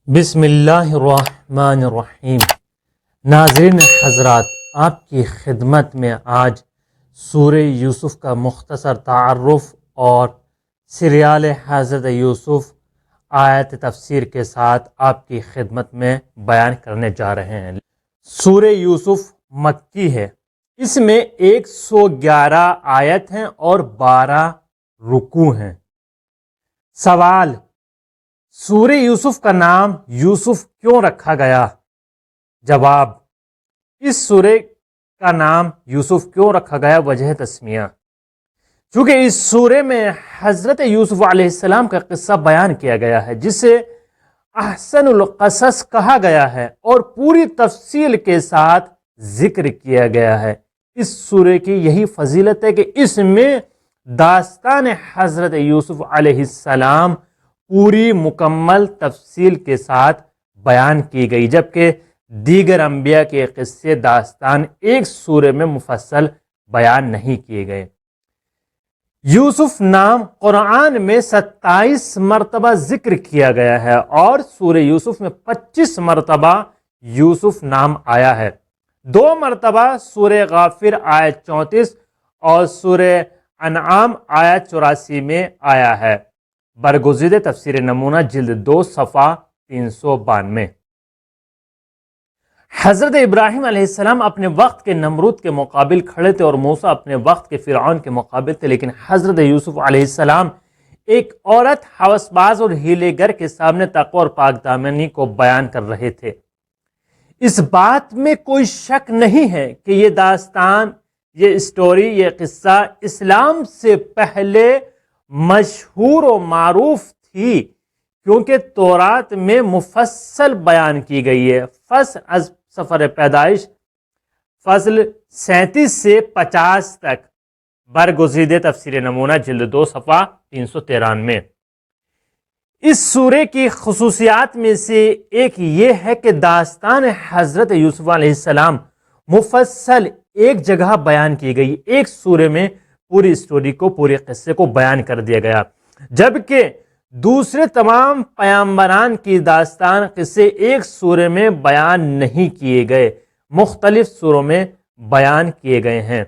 بسم اللہ الرحمن الرحیم۔ ناظرین حضرات، آپ کی خدمت میں آج سورہ یوسف کا مختصر تعارف اور سریال حضرت یوسف آیت تفسیر کے ساتھ آپ کی خدمت میں بیان کرنے جا رہے ہیں۔ سورہ یوسف مکی ہے، اس میں 111 آیت ہیں اور 12 رکوع ہیں۔ سوال: سورہ یوسف کا نام یوسف کیوں رکھا گیا؟ جواب: اس سورہ کا نام یوسف کیوں رکھا گیا؟ وجہ تسمیہ: چونکہ اس سورہ میں حضرت یوسف علیہ السلام کا قصہ بیان کیا گیا ہے، جسے احسن القصص کہا گیا ہے اور پوری تفصیل کے ساتھ ذکر کیا گیا ہے۔ اس سورہ کی یہی فضیلت ہے کہ اس میں داستان حضرت یوسف علیہ السلام پوری مکمل تفصیل کے ساتھ بیان کی گئی، جبکہ دیگر انبیاء کے قصے داستان ایک سورہ میں مفصل بیان نہیں کیے گئے۔ یوسف نام قرآن میں 27 مرتبہ ذکر کیا گیا ہے اور سورہ یوسف میں 25 مرتبہ یوسف نام آیا ہے۔ 2 مرتبہ سورہ غافر آیت 34 اور سورہ انعام آیت 84 میں آیا ہے۔ برگزیدہ تفسیر نمونہ جلد 2 صفحہ 392۔ حضرت ابراہیم علیہ السلام اپنے وقت کے نمرود کے مقابل کھڑے تھے اور موسیٰ اپنے وقت کے فرعون کے مقابل تھے، لیکن حضرت یوسف علیہ السلام ایک عورت ہوس باز اور ہیلے گر کے سامنے تقوی اور پاک دامنی کو بیان کر رہے تھے۔ اس بات میں کوئی شک نہیں ہے کہ یہ داستان، یہ اسٹوری، یہ قصہ اسلام سے پہلے مشہور و معروف تھی، کیونکہ تورات میں مفصل بیان کی گئی ہے۔ فصل از سفر پیدائش، فصل 37 سے 50 تک۔ برگزیدہ تفسیر نمونہ جلد 2 صفحہ 393۔ اس سورہ کی خصوصیات میں سے ایک یہ ہے کہ داستان حضرت یوسف علیہ السلام مفصل ایک جگہ بیان کی گئی، ایک سورہ میں پوری اسٹوری کو، پورے قصے کو بیان کر دیا گیا، جبکہ دوسرے تمام پیامبران کی داستان قصے ایک سورہ میں بیان نہیں کیے گئے، مختلف سوروں میں بیان کیے گئے ہیں۔